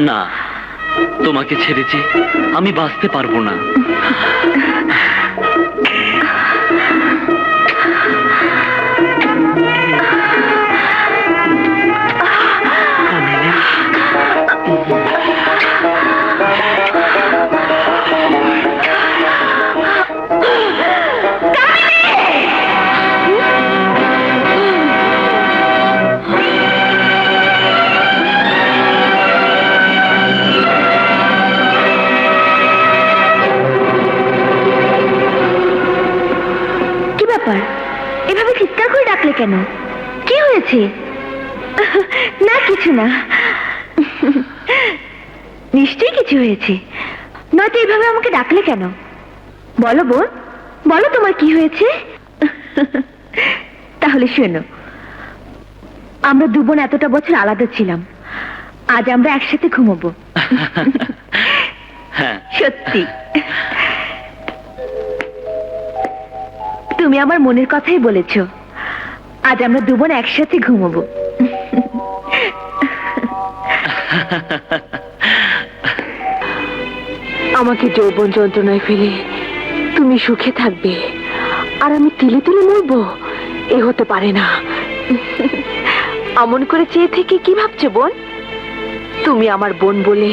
না, তোমাকে ছেড়ে যে আমি বাঁচতে পারবো না। এভাবে চিৎকার করে ডাকলে কেন? কি হয়েছে? না কিছু না, নিশ্চয়ই কিছু হয়েছে, নয়তো এভাবে আমাকে ডাকলে কেন? বলো বোন, বলো তোমার কি হয়েছে? তাহলে শোনো, আমরা দু বোন এতটা বছর আলাদা ছিলাম, আজ আমরা একসাথে ঘুমাবো। সত্যি, তুমি আমার মনের কথাই বলেছ, আজ আমরা দু বোন একসাথে ঘুমাবো। আমাকে যৌবন যন্ত্রণায় ফেলে তুমি সুখে থাকবে আর আমি তিলে তিলে মরবো, এ হতে পারে না। অমন করে চেয়ে থেকে কি ভাবছো বোন? তুমি আমার বোন বলে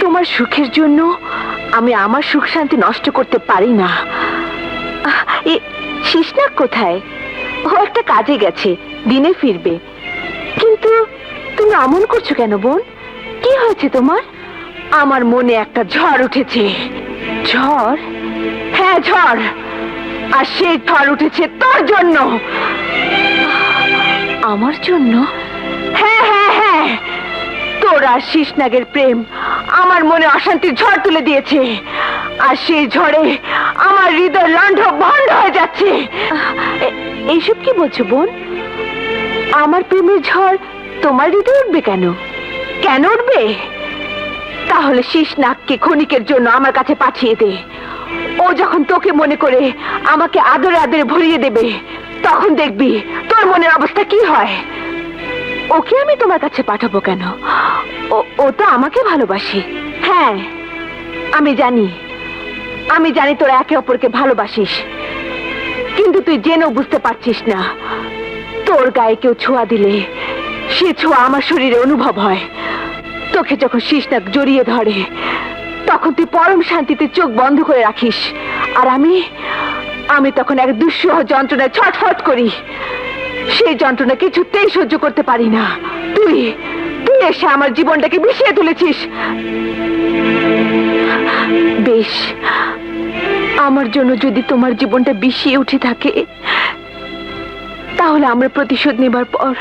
তোমার সুখের জন্য আমি আমার সুখ শান্তি নষ্ট করতে পারি না। শিশনাক কোথায়? ও একটা কাজে গেছে, দিনে ফিরবে। কিন্তু তুমি অমন করছো কেন বোন? কি হয়েছে তোমার? আমার মনে একটা ঝড় উঠেছে। ঝড়? হ্যাঁ ঝড়, আর সেই ঝড় উঠেছে তোর জন্য। আমার জন্য? হ্যাঁ হ্যাঁ হ্যাঁ, তোর আর শিশনাগের প্রেম আমার মনে অশান্তির ঝড় তুলে দিয়েছে, আর সেই ঝড়ে আমার হৃদয় লণ্ড ভণ্ড হয়ে যাচ্ছে। এইসব কি বলছো বোন? আমার প্রেমের ঝড় তোমার হৃদয়ে উঠবে কেন? কেন উঠবে? তাহলে শিশনাগকে ক্ষণিকের জন্য আমার কাছে পাঠিয়ে দে। ও যখন তোকে মনে করে আমাকে আদরে আদরে ভরিয়ে দেবে, তখন দেখবি তোর মনের অবস্থা কি হয়। ওকে আমি তোমার কাছে পাঠাবো কেন? ও তো আমাকে ভালোবাসে। হ্যাঁ আমি জানি, আমি জানি তোরা একে অপরকে ভালোবাসিস, কিন্তু তুই জেনেও বুঝতে পারছিস না, তোর গায়ে কেউ ছোঁয়া দিলে সে ছোঁয়া আমার শরীরে অনুভব হয়। তোকে যখন শিশনাগ জড়িয়ে ধরে, তখন তুই পরম শান্তিতে চোখ বন্ধ করে রাখিস, আর আমি তখন এক দুঃসহ যন্ত্রণায় ছটফট করি। সেই যন্ত্রণা কিছুতেই সহ্য করতে পারি না। তুই এসে আমার জীবনটাকে বিষিয়ে তুলেছিস। বেশ, আমার জন্য যদি তোমার জীবনটা বিষিয়ে উঠে থাকে, তাহলে আমরা প্রতিশোধ নেবার পর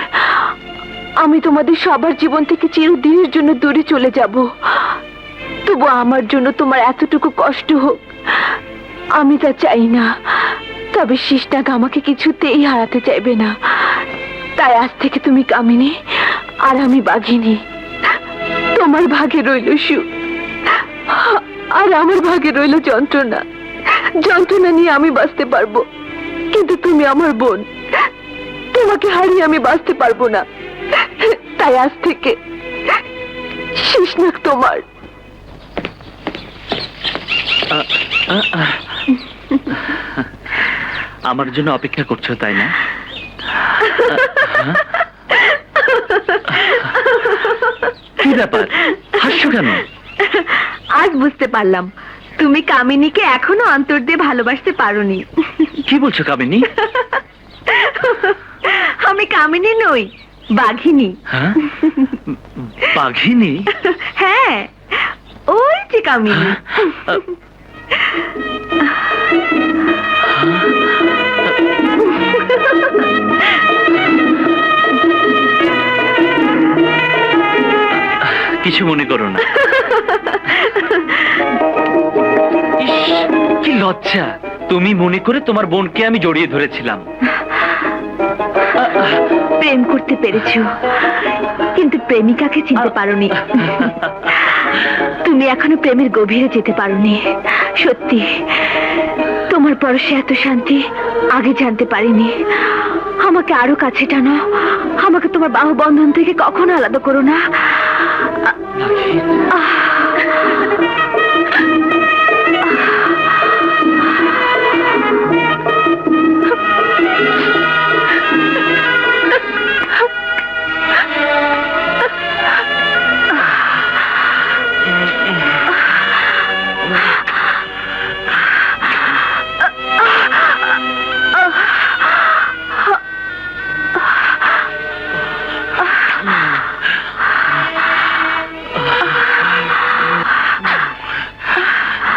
আমি তোমাদের সবার জীবন থেকে চিরদিনের জন্য দূরে চলে যাব। তবু আমার জন্য তোমার এতটুকু কষ্ট হোক, আমি তা চাই না। তবে শিশনাগ আমাকে কিছুতেই হারাতে চাইবে না, তাই আজ থেকে তুমি কামিনী আর আমি বাঘিনী। তোমার ভাগে রইল সুখ, আর আমার ভাগে রইল যন্ত্রণা। যন্ত্রণা নিয়ে আমি বাঁচতে পারবো, কিন্তু তুমি আমার বোন, তোমাকে হারিয়ে আমি বাঁচতে পারবো না। তাই আজ থেকে শিশনাগ তোমার। আমার জন্য অপেক্ষা করছো তাই না? কি ব্যাপার, হাসছো কেন? আজ বুঝতে পারলাম তুমি কামিনীকে এখনো অন্তর দিয়ে ভালোবাসতে পারোনি। কি বলছো কামিনী? আমি কামিনী নই, বাঘিনী। হ্যাঁ, বাঘিনী? হ্যাঁ, ওই যে কামিনী। কিছু মনে করো না। কি লজ্জা, তুমি মনে করে তোমার বোনকে আমি জড়িয়ে ধরেছিলাম। প্রেম করতে পেরেছো, কিন্তু প্রেমিকাকে চিনতে পারোনি। তুমি এখনো প্রেমের গভীরে যেতে পারোনি। সত্যি, তোমার পরশে এত শান্তি আগে জানতে পারিনি। আমাকে আরো কাছে টানো, আমাকে তোমার বাহু বন্ধন থেকে কখনো আলাদা করো না। নাগিন,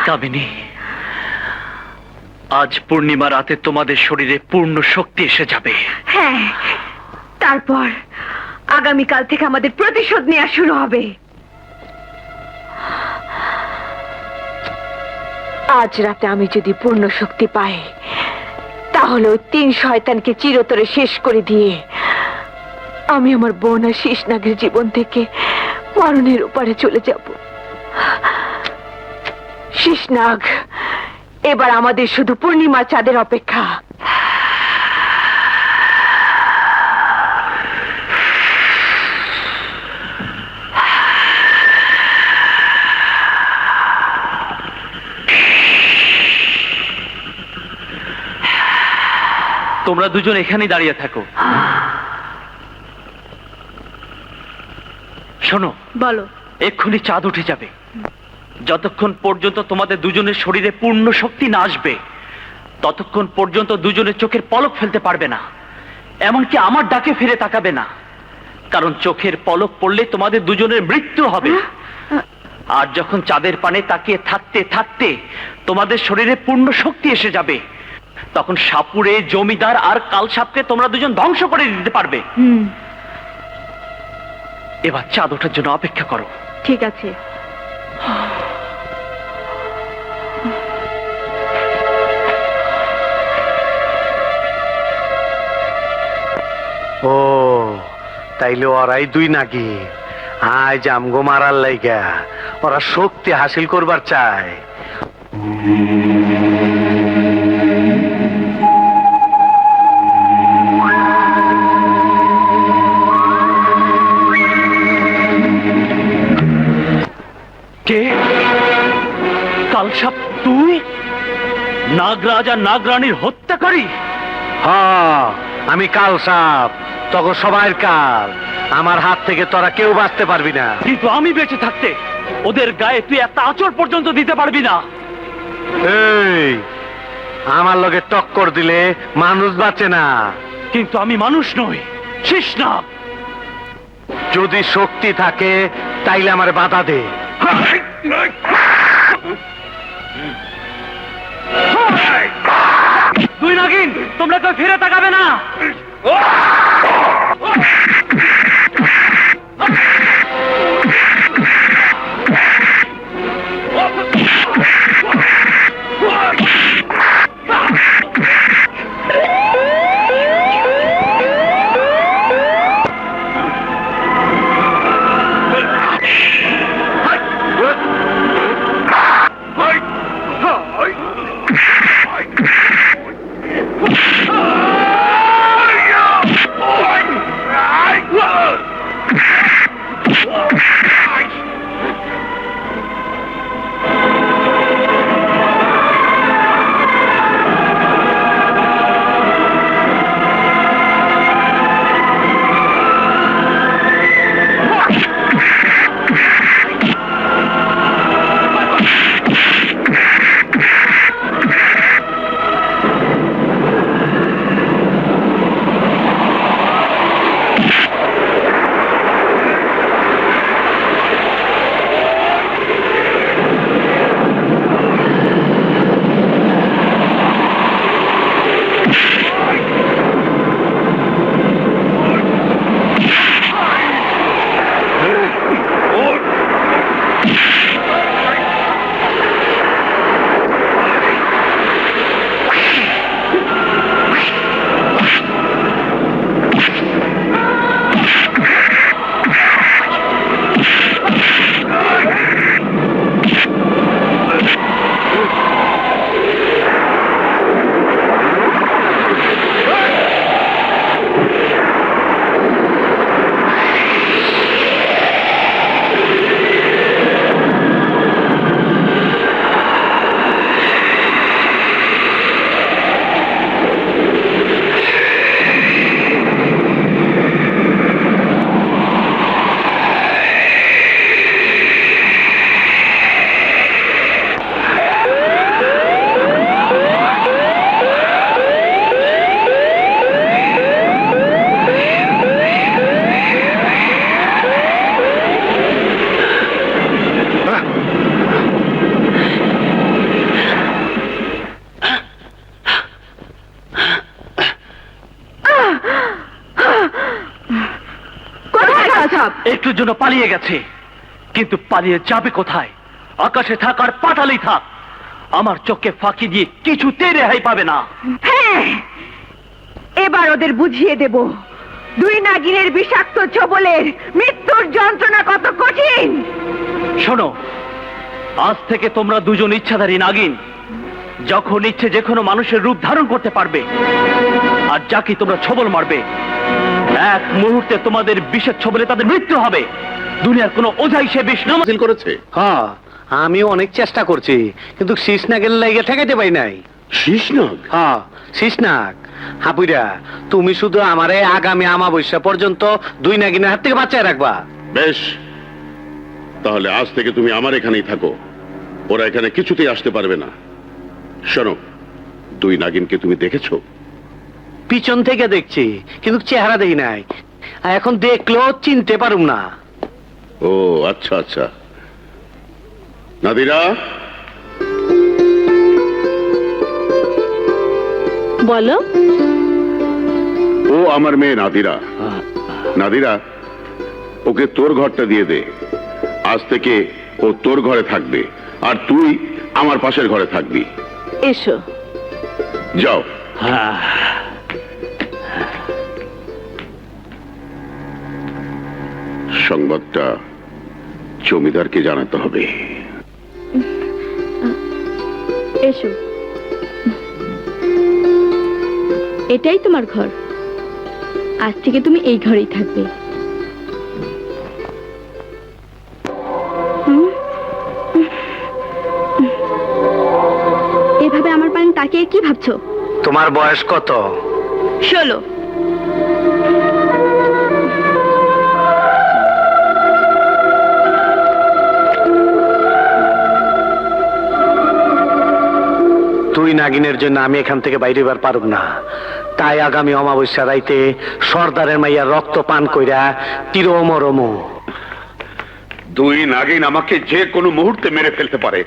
কামিনী, আজ পূর্ণিমা রাতে তোমাদের শরীরে পূর্ণ শক্তি এসে যাবে। হ্যাঁ, তারপর আগামীকাল থেকে আমাদের প্রতিশোধ নেওয়া শুরু হবে। আজ রাতে আমি যদি পূর্ণ শক্তি পাই, তাহলে ওই 3 শয়তানকে চিরতরে শেষ করে দিয়ে আমি আমার বোন আর শেষনাগের জীবন থেকে মরণের ওপারে চলে যাব। শেষনাগ, এবার আমাদের শুধু পূর্ণিমা চাঁদের অপেক্ষা। তোমরা দুজন এখানেই দাঁড়িয়ে থাকো। শোনো, বলো। এক্ষুনি চাঁদ উঠে যাবে। যতক্ষণ পর্যন্ত তোমাদের দুজনের শরীরে পূর্ণ শক্তি না আসবে, ততক্ষণ পর্যন্ত দুজনের চোখের পলক ফেলতে পারবে না। এমনকি আমার ডাকে ফিরে তাকাবে না, কারণ চোখের পলক পড়লে তোমাদের দুজনের মৃত্যু হবে। আর যখন চাঁদের পানে তাকিয়ে থাকতে থাকতে তোমাদের শরীরে পূর্ণ শক্তি এসে যাবে, তখন সাপুড়ে, জমিদার আর কালসাপকে তোমরা দুজন ধ্বংস করে দিতে পারবে। এবার চাঁদ ওঠার জন্য অপেক্ষা করো। ঠিক আছে। ও তাইলে ওরাই 2 নাকি আজ আমগো মারার লাইগা ওরা শক্তি হাসিল করবার চায়। কে? কালসাপ তুই? নাগরাজ আর নাগরানীর হত্যাকারী? হ্যাঁ, আমি কাল সাপ, তখন সবাই কাল। আমার হাত থেকে তোরা কেউ বাঁচতে পারবি না। কিন্তু আমি বেঁচে থাকতে ওদের গায়ে তুই একটা আঁচড় পর্যন্ত দিতে পারবি না। এই, আমার লগে টক্কর দিলে মানুষ বাঁচে না। কিন্তু আমি মানুষ নই, শেষনাগ। যদি শক্তি থাকে তাইলে আমার বাধা দে। তুই নাগিন, তোমরা কেউ ফিরে তাকাবে না। লাণ্ডব একটুর জন্য পালিয়ে গেছে, কিন্তু পালিয়ে যাবে কোথায়? আকাশে থাক আর পাতালেই থাক, আমার চোখে ফাঁকি দিয়ে কিছুতেই রেহাই পাবে না। হ্যাঁ, এবার ওদের বুঝিয়ে দেব দুই নাগিনের বিষাক্ত ছোবলের মৃত্যুর যন্ত্রণা কত কঠিন। শোনো, আজ থেকে তোমরা দুজন ইচ্ছাধারী নাগিন, যখন ইচ্ছে যে কোনো মানুষের রূপ ধারণ করতে পারবে, আর যাকে তোমরা ছবল মারবে এক মুহূর্তে তোমাদের বিষের ছবলে তাদের মৃত্যু হবে। দুনিয়ার কোনো ওঝাই সে বিষ নাম হাসিল করেছে। হ্যাঁ, আমিও অনেক চেষ্টা করছি, কিন্তু শীষ নাগের লাইগে ঠেকাইতে পাই নাই। শীষনাগ? হ্যাঁ, শীষ নাগ। হাপুইরা, তুমি শুধু আমারে আগামী আমাবস্যা পর্যন্ত দুই নাগিনের হাত থেকে বাঁচায় রাখবা। বেশ, তাহলে আজ থেকে তুমি আমার এখানেই থাকো, ওরা এখানে কিছুতেই আসতে পারবে না। শোনো, দুই নাগিনকে তুমি দেখেছো? পিছন থেকে দেখছি, কিন্তু চেহারা দেখি নাই। আর এখন দেখলেও চিনতে পারুম না। ও আচ্ছা আচ্ছা। নাদিরা, বলো। ও আমার মেয়ে নাদিরা। নাদিরা, ওকে তোর ঘরটা দিয়ে দে। আজ থেকে ও তোর ঘরে থাকবে, আর তুই আমার পাশের ঘরে থাকবি। এসো। যাও। সংবাদটা জমিদারকে জানাতে হবে। এসো, এটাই তোমার ঘর। আজ থেকে তুমি এই ঘরেই থাকবে। এভাবে আমার পানে তাকিয়ে কি ভাবছো? তোমার বয়স কত? 16। তুই নাগিনের জন্য আমি এখান থেকে বাইরে এবার পারব না। তাই আগামী অমাবস্যা রাইতে সর্দারের মাইয়া রক্ত পান কইরা চিরমরম। দুই নাগিন আমাকে যে কোনো মুহূর্তে মেরে ফেলতে পারে।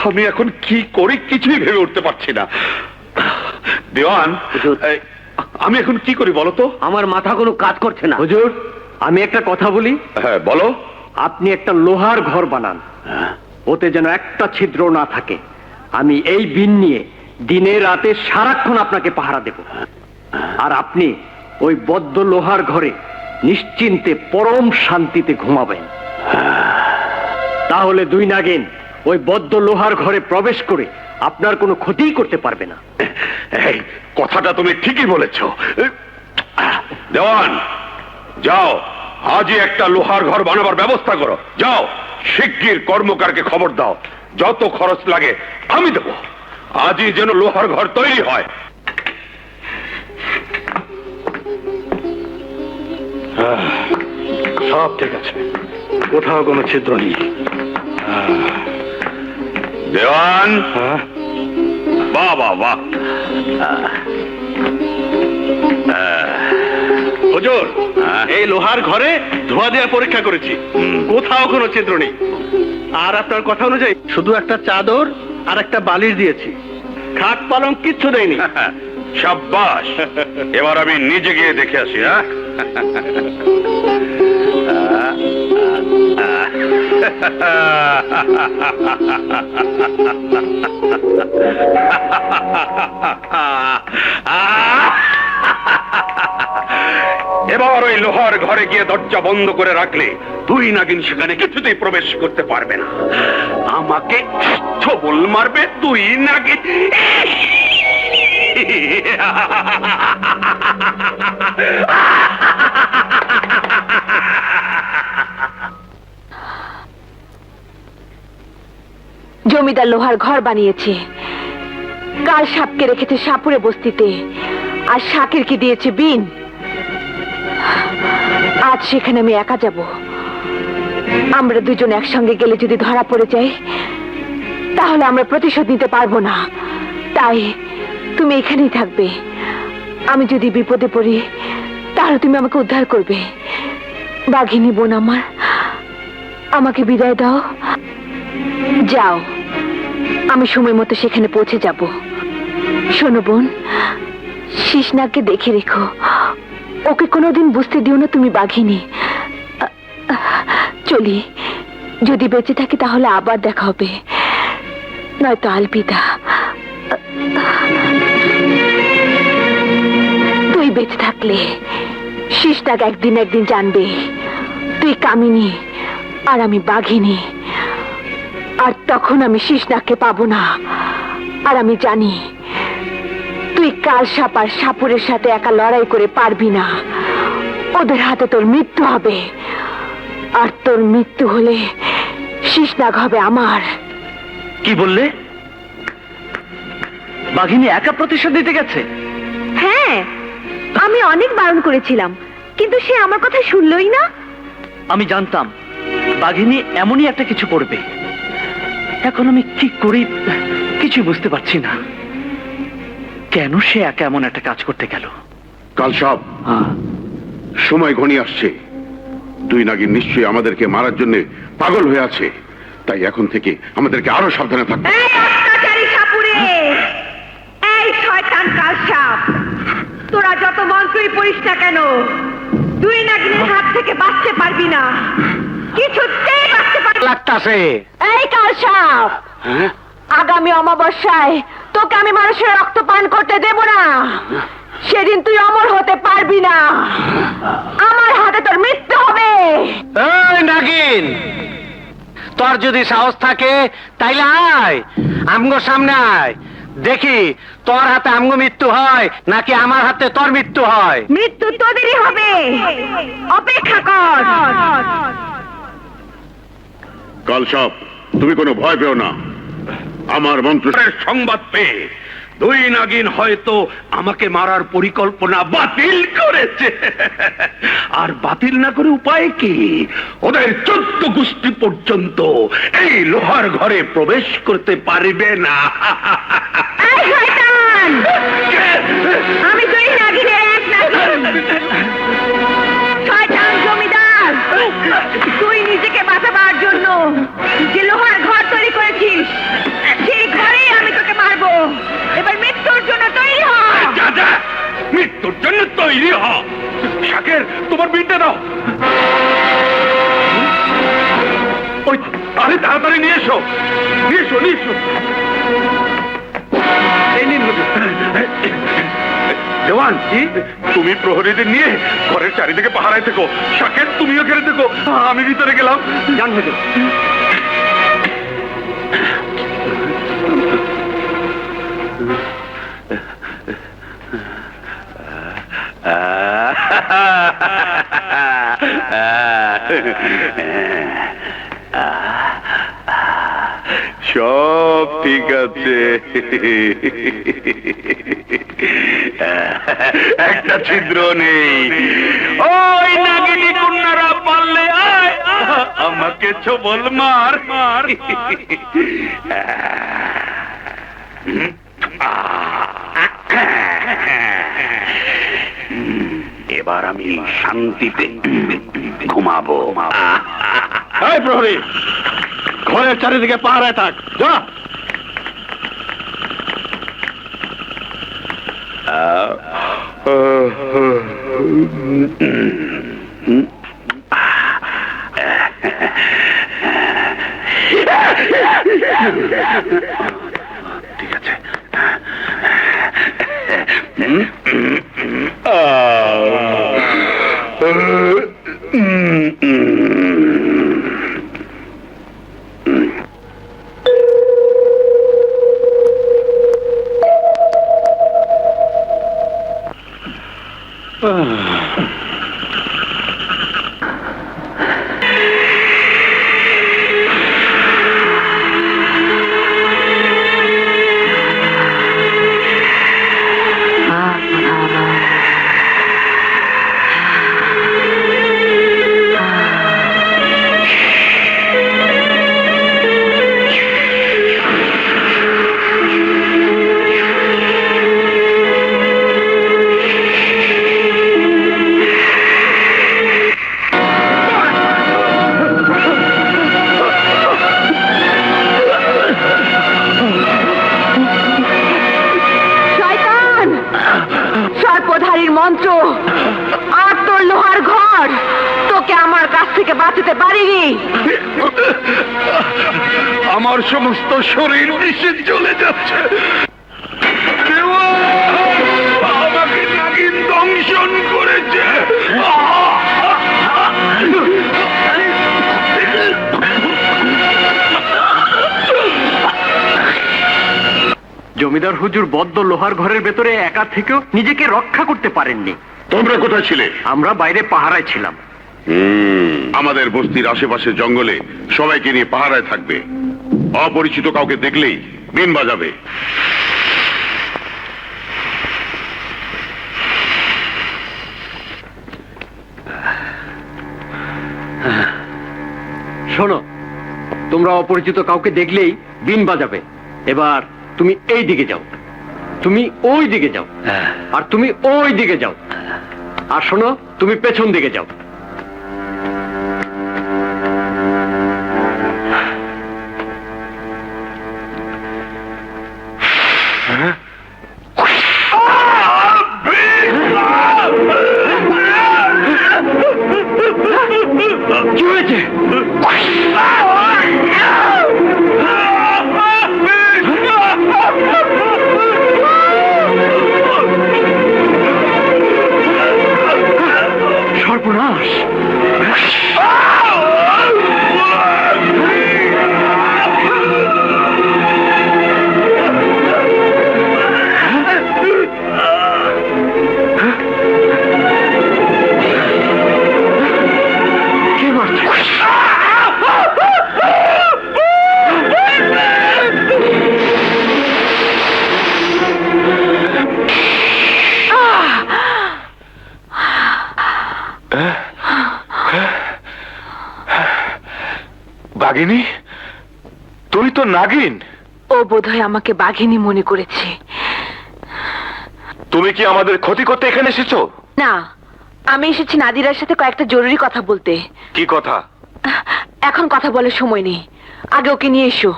আমি এখন কি করি কিছুই ভেবে উঠতে পারছি না। দেওয়ান, আমি এখন কি করি বলো তো? আমার মাথা কোনো কাজ করছে না। হুজুর, আমি একটা কথা বলি। হ্যাঁ বলো। আপনি একটা লোহার ঘর বানান, ওতে যেন একটা ছিদ্র না থাকে। আমি এই বিন নিয়ে দিনে রাতে সারাক্ষণ আপনাকে পাহারা দেব, আর আপনি ওই বদ্ধ লোহার ঘরে নিশ্চিন্তে পরম শান্তিতে ঘুমাবেন। তাহলে দুই নাগিন ওই বদ্ধ লোহার ঘরে প্রবেশ করে আপনার কোনো ক্ষতিই করতে পারবে না। এই কথাটা তুমি ঠিকই বলেছ। দেওয়ান, যাও আজই একটা লোহার ঘর বানাবার ব্যবস্থা করো। যাও, শিগগির কর্মকারকে খবর দাও, যত খরচ লাগে আমি দেব। আজই যেন লোহার ঘর তৈরি হয়। সব ঠিক আছে, কোথাও কোনো ছিদ্র নেই। দেওয়ান, বাহ বাহ বাহ। হুজুর, এই লোহার ঘরে ধোয়া দেওয়ার পরীক্ষা করেছি, কোথাও কোনো ছিদ্র নেই। আর আপনার কথা অনুযায়ী শুধু একটা চাদর আর একটা বালিশ দিয়েছি, খাট পালং কিচ্ছু দেয়নি। সাব্বাস, এবার আমি নিজে গিয়ে দেখে আসি। হ্যাঁ, এবার ওই লোহার ঘরে গিয়ে দরজা বন্ধ করে রাখলে দুই নাগিন সেখানে কিছুতেই প্রবেশ করতে পারবে না। আমাকে ছবল মারবে দুই নাগিন। জমিদার লোহার ঘর বানিয়েছে, কাল সাপকে রেখেছে সাপুরে বস্তিতে, আর শাকের কি দিয়েছে বিন। আজ সেখানে আমি একা যাব। আমরা দুজন একসঙ্গে গেলে যদি ধরা পড়ে যাই, তাহলে আমরা প্রতিশোধ নিতে পারবো না। তাই তুমি এখানেই থাকবে। আমি যদি বিপদে পড়ি, তাহলে তুমি আমাকে উদ্ধার করবে। বাঘিনী বোন আমার, আমাকে বিদায় দাও। যাও, আমি সময় মতো সেখানে পৌঁছে যাব। শোনো বোন, শীষনাগকে দেখে রেখো, ওকে কোনোদিন বুঝতে দিও না তুমি বাঘিনী। চলি, যদি বেঁচে থাকি তাহলে আবার দেখা হবে, নয়তো আলবিদা। তুই বেঁচে থাকলে শিশনাগ একদিন একদিন জানবে তুই কামিনী আর আমি বাঘিনী, আর তখন আমি শিশনাগকে পাবো না। আর আমি জানি তুই কাল সাপ আর সাপুরের সাথে একা লড়াই করে পারবি না, ওদের হাতে তোর মৃত্যু হবে, আর তোর মৃত্যু হলে শিশনাগ হবে আমার। কি বললে? বাঘিনী একা প্রতিশোধ দিতে গেছে? হ্যাঁ, আমি অনেক বারণ করেছিলাম, কিন্তু সে আমার কথা শুনলই না। আমি জানতাম বাঘিনী এমনই একটা কিছু করবে। এখন আমি কি করি কিছু বুঝতে পারছি না। কেন সে একা এমন একটা কাজ করতে গেল? কাল সব সময় ঘনিয়ে আসছে। দুই নাগিন নিশ্চয়ই আমাদেরকে মারার জন্য পাগল হয়ে আছে, তাই এখন থেকে আমাদেরকে আরো সাবধানে থাকতে হবে। এই অত্যাচারী সাপুরে, এই শয়তান কাল সাপ, তোরা যত মন্ত্রই পড়িস না কেন, দুই নাগিনের হাত থেকে বাঁচতে পারবি না, কিছুতেই বাঁচতে পারবি না। লাগতাছে। এই কাল সাপ, আগামী অমাবস্যায় তোকে আমি মানুষের রক্ত পান করতে দেব না। সেদিন তুই অমর হতে পারবি না, আমার হাতে তোর মৃত্যু হবে। এই নাগিন, তোর যদি সাহস থাকে তাইলে আয় আমগো সামনে আয়, দেখি তোর হাতে আমগো মৃত্যু হয় নাকি আমার হাতে তোর মৃত্যু হয়। মৃত্যু তোদেরই হবে, অপেক্ষা কর। কাল সব, তুমি কোনো ভয় পেও না। আমার মন্ত্রের সংবাদ পেয়ে দুই নাগিন হয়তো আমাকে মারার পরিকল্পনা বাতিল করেছে। আর বাতিল না করে উপায় কি? ওদের 14 গোষ্ঠী পর্যন্ত এই লোহার ঘরে প্রবেশ করতে পারবে না। এই শয়তান, আমি দুই নাগিনের এক নাগিন। শয়তান জমিদার, তুই নিজেকে বাঁচাবার জন্য যে লোহার ঘর তৈরি করেছিস, সেই ঘরেই আমি তোকে মারবো। এবার মৃত্যুর জন্য তৈরি হ। যা যা, মৃত্যুর জন্য তৈরি হ। শাকের, তোমার বিনটা দাও। ওই, আরে তাড়াতাড়ি নিয়ে এসো, নিয়ে এসো, নিয়ে এসো। এই নিন হুজুর। দেওয়ান, তুমি প্রহরীদের নিয়ে ঘরের চারিদিকে পাহারায় থেকো। শাকের, তুমিও ঘেরে থেকো, আমি ভিতরে গেলাম। জান হুজুর। সব ঠিক আছে, একটা ছিদ্র নেই। ওই নাগিনী কন্যারা পারলে আয়, আমাকে ছোবল মার মার। এবার আমি শান্তিতে ঘুমাবো। এই প্রহরী, ঘরের চারিদিকে পাহারায় থাক, যা। ঠিক আছে। মন্ত্র আর তোর লোহার ঘর তোকে আমার কাছ থেকে বাঁচাতে পারিনি। আমার সমস্ত শরীর নিষেধ চলে যাচ্ছে। দেওয়ান, আমাকে নাগিন দংশন করেছে। জমিদার হুজুর বদ্ধ লোহার ঘরের ভেতরে একা থেকেও নিজেকে রক্ষা করতে পারেননি। তোমরা কোথায় ছিলে? আমরা বাইরে পাহারায় ছিলাম। আমাদের বস্তির আশেপাশে জঙ্গলে সবাইকে নিয়ে পাহারায় থাকবে। অপরিচিত কাউকে দেখলেই বিন বাজাবে। শোনো, তোমরা অপরিচিত কাউকে দেখলেই বিন বাজাবে। এবার তুমি এই দিকে যাও, তুমি ওই দিকে যাও, আর তুমি ওই দিকে যাও। আর শোনো, তুমি পেছন দিকে যাও। কি হয়েছে? সর্বনাশ! কে মারছে? বাঘিনী, তুই তো নাগিন। ও বোধহয় আমাকে বাঘিনী মনে করেছে। তুমি কি আমাদের ক্ষতি করতে এখানে এসেছো? না, আমি এসেছি নাদিরার সাথে কয়েকটা জরুরি কথা বলতে। কি কথা? এখন কথা বলার সময় নেই, আগে ওকে নিয়ে এসো,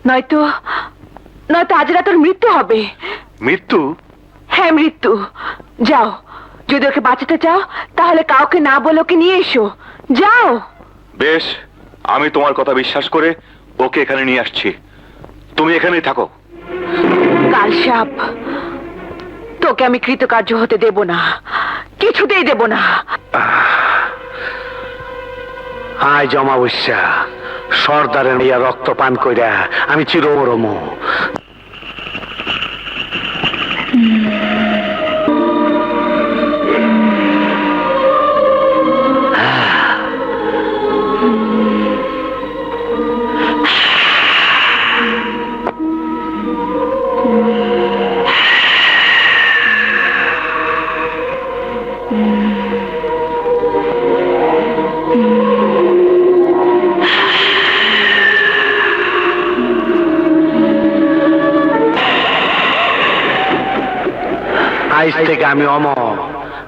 নয়তো নয়তো আজ রাত ওর মৃত্যু হবে। মৃত্যু? হ্যাঁ, মৃত্যু। যাও, যদি ওকে বাঁচাতে চাও তাহলে কাউকে না বলে ওকে নিয়ে এসো। যাও। বেশ, আমি তোমার কথা বিশ্বাস করে ওকে এখানে নিয়ে আসছি। তুমি এখানেই থাকো। কাল সাপ, তোকে আমি কৃতকার্য হতে দেব না, কিছুতেই দেব না। আয় অমাবস্যা, সর্দারের ইয়া রক্ত পান কইরা আমি চিরমরম। আজ থেকে আমি অমর,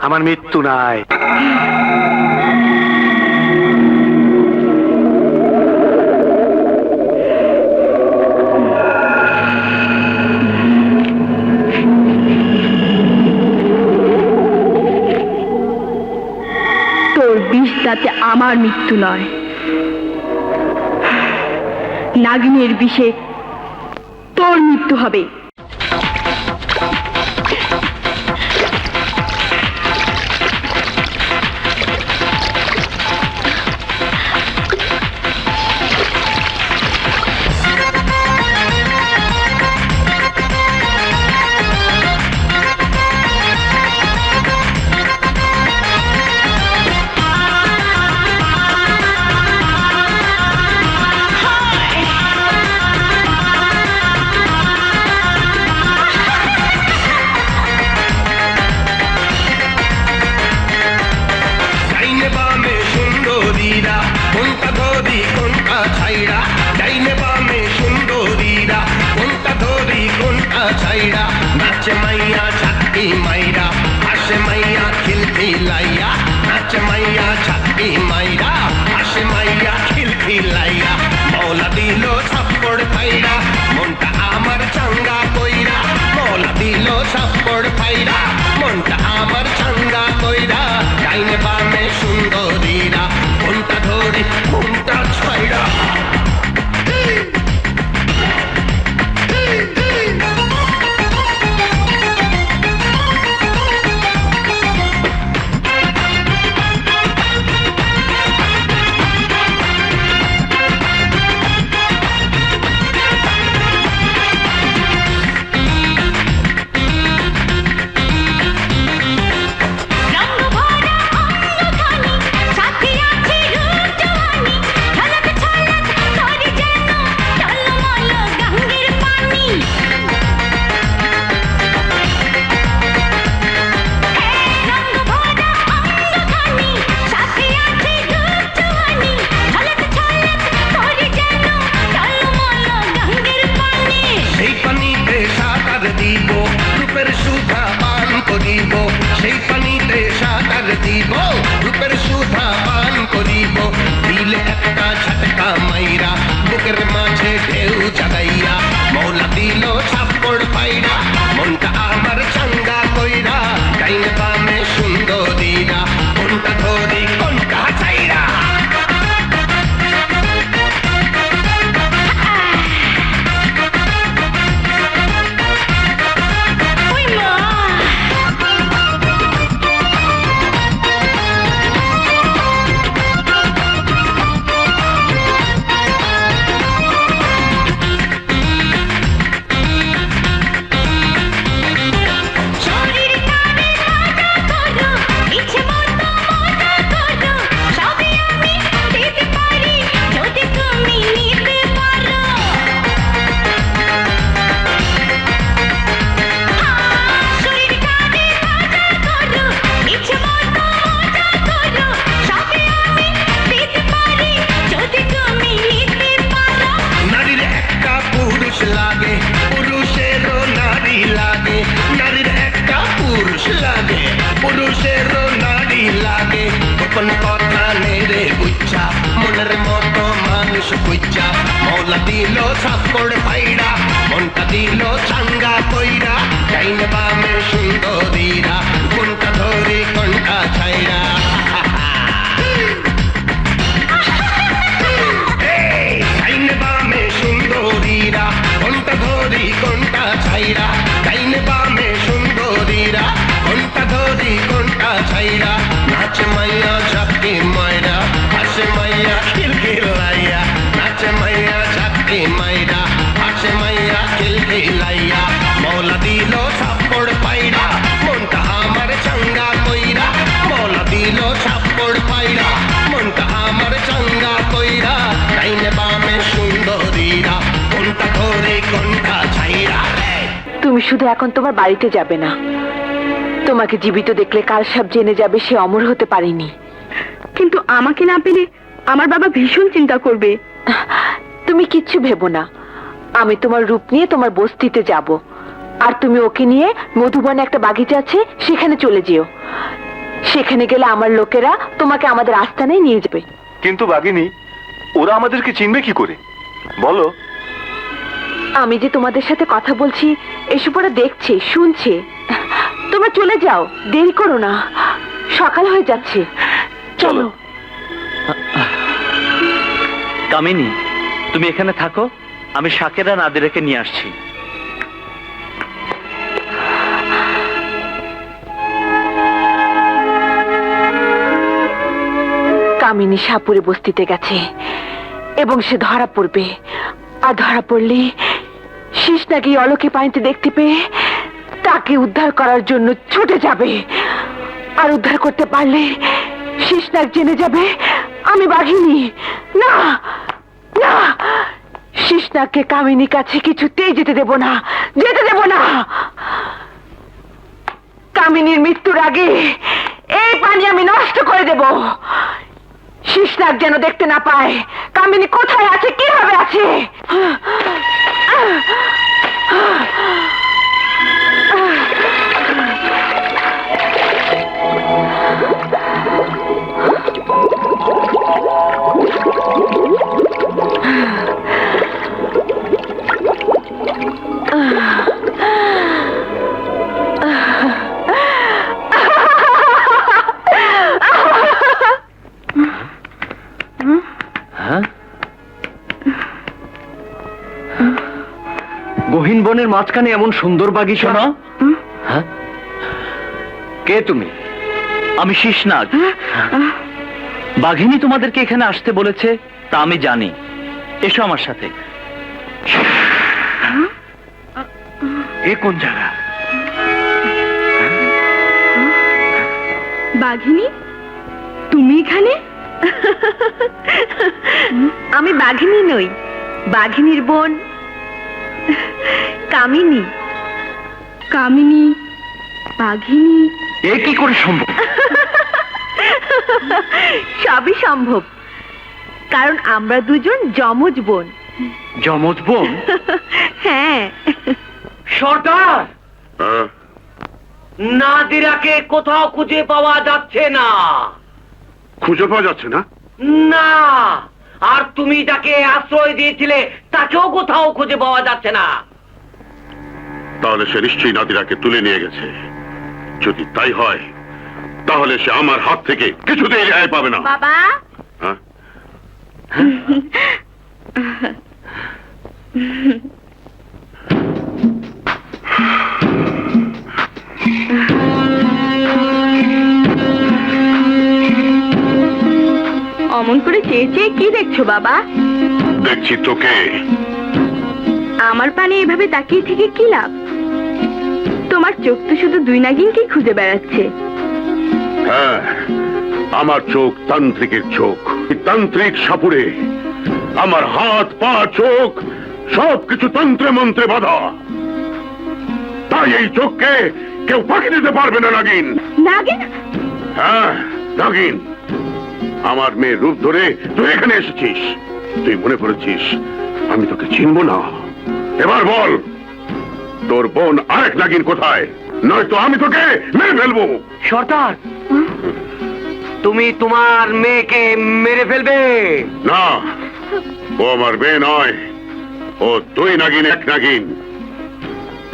আমার মৃত্যু নাই। তোর বিষ তাতে আমার মৃত্যু নয়, নাগিনের বিষে তোর মৃত্যু হবে। नाच मैया छक्की मैरा, हस मैया खिलखी लाइया। नाच मैया छक्की मैरा, हस मैया खिलखी लाइया। मौला दिलो छप्पड़ फाइरा, मनटा आमार चंगा कइरा। मौला दिलो छप्पड़ फाइरा, मनटा आमार चंगा कइरा। डाइने बामे सुंदरीरा, कोनटा সেই পানিতে সাঁতার দিব রূপের সুধা পান করিব দিলে একটা ঝটকা মাইরা বুকের মাঝে ঢেউ জাগাইয়া মৌলা দিল ছাপ্পড় পাইরা মনটা আমার চাঙ্গা কইরা ডাইনে বামে সুন্দরীরা কোনটা ধরি কোনটা চাইরা নারীর একটা পুরুষ লাগে পুরুষেরও নারী লাগে নারীর একটা পুরুষ লাগে পুরুষেরও নারী লাগে গোপন কথা নেড়ে বুঝা মনের মতো মানুষ বুঝা মৌলা দিল ছাপ্পড় পাইরা মনটা দিল চাঙ্গা কইরা ডাইনে বামে সুন্দরীরা কোনটা ধরে কোনটা ছাইরা ডাইনে বামে সুন্দরীরা কোনটা ধরি কোনটা ছাইরা ডাইনে বামে সুন্দরীরা কোনটা ধরি কোনটা ছাইরা নাচে মাইয়া ঝাপটি মাইরা হাসে মাইয়া খিলখিলাইয়া নাচে মাইয়া ঝাপটি মাইরা হাসে মাইয়া খিলখিলাইয়া মৌলা দিল ছাপ্পড় পাইরা মনটা আমার চাঙ্গা কইরা মৌলা দিল ছাপ্পড় পাইরা মনটা আমার চাঙ্গা কইরা ডাইনে বামে সুন্দরীরা কোনটা ধরে কোনটা ছাইরা রে তুমি শুধু এখন তোমার বাড়িতে যাবে না, তোমাকে জীবিত দেখলে কাল সব জেনে যাবে সে অমর হতে পারেনি। কিন্তু আমাকে না পেলে আমার বাবা ভীষণ চিন্তা করবে। তুমি কিচ্ছু ভেবো না, আমি তোমার রূপ নিয়ে তোমার বস্তিতে যাব, আর তুমি ওকে নিয়ে মধুবনে একটা বাগিচা আছে সেখানে চলে যেও। সেখানে গেলে আমার লোকেরা তোমাকে আমাদের আস্তানায় নিয়ে যাবে। কিন্তু বাগিনী, ওরা আমাদেরকে চিনবে কি করে বলো? আমি যে তোমাদের সাথে কথা বলছি এসব ওরা দেখছে শুনছে। তোমরা চলে যাও, দেরি করো না, সকাল হয়ে যাচ্ছে। চলো। কামিনী, তুমি এখানে থাকো, আমি শাকেরা নাদিরাকে নিয়ে আসছি। কামিনী সাপুরে বস্তিতে গেছে এবং সে ধরা পড়বে, আর ধরা পড়লে শিশনাকে অলকে পানিতে দেখতে পেয়ে তাকে উদ্ধার করার জন্য ছুটে যাবে। আর উদ্ধার করতে পারলে শিশনাক জেনে যাবে আমি বাঘিনী। না না, শিশনাককে কামিনীর কাছে কিছুতেই যেতে দেব না, যেতে দেব না। কামিনীর মৃত্যুর আগে এই পানি আমি নষ্ট করে দেব। শিশনাক যেন দেখতে না পায় কামিনী কোথায় আছে, কিভাবে আছে। গহীন বনের মাঝখানে এমন সুন্দর বাগিচা। শোনো, হ্যাঁ? কে তুমি? আমি শিশনাগ। বাঘিনী তোমাদেরকে এখানে আসতে বলেছে তা আমি জানি। এসো আমার সাথে। এ কোন জায়গা? বাঘিনী, তুমি এখানে? আমি বাঘিনী নই, বাঘিনীর বোন কামিনী। কামিনী, বাঘিনী, এ কি করে সম্ভব? সবই সম্ভব, কারণ আমরা দুজন যমজ বোন। যমজ বোন? হ্যাঁ। সর্দার, নাদিরাকে কোথাও খুঁজে পাওয়া যাচ্ছে না। খুঁজে পাওয়া যাচ্ছে না? না, আর তুমি যাকে আশ্রয় দিয়েছিলে তাকেও কোথাও খুঁজে পাওয়া যাচ্ছে না। তাহলে সে নিশ্চয়ই নাদিরাকে তুলে নিয়ে গেছে। যদি তাই হয় তাহলে সে আমার হাত থেকে কিছুতেই রেহাই পাবে না। বাবা হ্যাঁ? অমন করে চেয়ে চেয়ে কি দেখছো বাবা? দেখছি তোকে। আমার পানে এভাবে তাকিয়ে থেকে কি লাভ? তোমার চোখ তো শুধু দুই নাগিনকেই খুঁজে বেড়াচ্ছে। হ্যাঁ, আমার চোখ তান্ত্রিকের চোখ। এই তান্ত্রিক সাপুড়ে আমার হাত পা চোখ সবকিছু তন্ত্রে মন্ত্রে বাঁধা। তাই এই চোখকে কেউ ফাঁকি দিতে পারবে না নাগিন। নাগিন? হ্যাঁ নাগিন, আমার মেয়ের রূপ ধরে তুই এখানে এসেছিস। তুই মনে করেছিস আমি তোকে চিনব না? এবার বল, তোর বোন আরেক নাগিন কোথায়? নয়তো আমি তোকে মেরে ফেলবো। সর্দার, তুমি তোমার মেয়েকে মেরে ফেলবে? না, ও আমার মেয়ে নয়, ও দুই নাগিন এক নাগিন।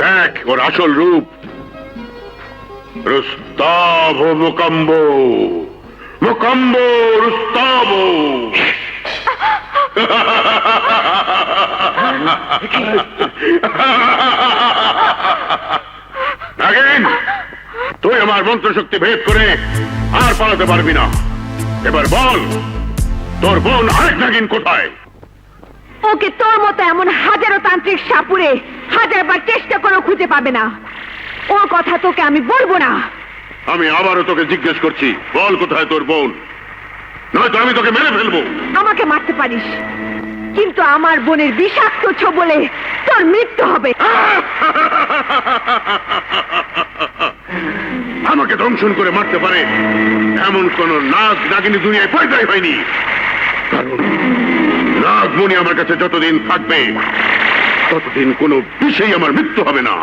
দেখ ওর আসল রূপ। রুস্তাভ মুকাম্ব, মুকাম্ব রুস্তাভ। নাগিন, তুই আমার মন্ত্র শক্তি ভেদ করে আর পালাতে পারবি না। এবার বল, তোর বোন আরেক নাগিন কোথায়? ওকে তোর মতো এমন হাজারো তান্ত্রিক সাপুরে হাজারবার চেষ্টা করেও খুঁজে পাবে না। ওর কথা তোকে আমি বলবো না। আমি আবারও তোকে জিজ্ঞেস করছি, বল কোথায় তোর বোন, নয়তো আমি তোকে মেরে ফেলবো। আমাকে মারতে পারিস, কিন্তু আমার বোনের বিষাক্ত ছোবলে তোর মৃত্যু হবে। আমাকে দংশন করে মারতে পারে এমন কোন নাগ নাগিনী দুনিয়ায় পয়দাই হয়নি। কারণ নাগমণি আমার কাছে যতদিন থাকবে ততদিন কোনো বিষয় আমার মৃত্যু হবে না।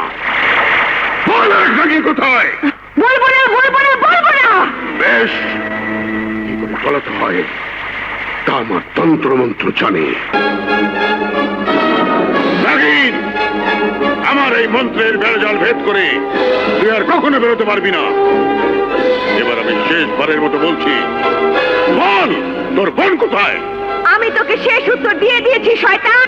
বল আরেক নাগিন কোথায়? বলবো না, বলবো না, বলবো না। বেশ, কি করে বলাতে হয় তা আমার তন্ত্র মন্ত্র জানে। নাগিন, আমার এই মন্ত্রের বেড়াজাল ভেদ করে তুই আর কখনো বেরোতে পারবি না। এবার আমি শেষবারের মতো বলছি, বল তোর বোন কোথায়? আমি তোকে শেষ উত্তর দিয়ে দিয়েছি শয়তান।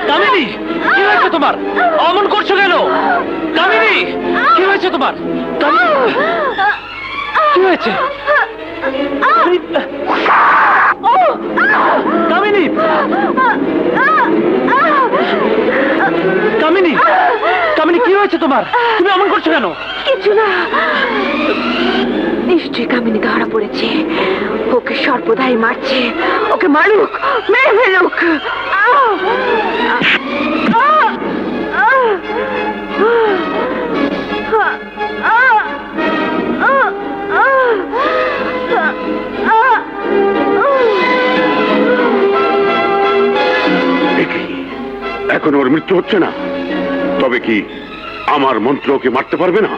কামিনী, কি হয়েছে তোমার? অমন করছো কেন? কামিনী, কি হয়েছে তোমার? কামিনী, কি হয়েছে? কামিনী, কামিনী, কামিনী, কি হয়েছে তোমার? তুমি অমন করছো কেন? কিছু না, নিশ্চয়ই কামিনী ধরা পড়েছে। ওকে সর্বদাই মারছে। ওকে মারুক, মেরে ফেলুক। এখন ওর মৃত্যু হচ্ছে না, তবে কি আমার মন্ত্র ওকে মারতে পারবে না?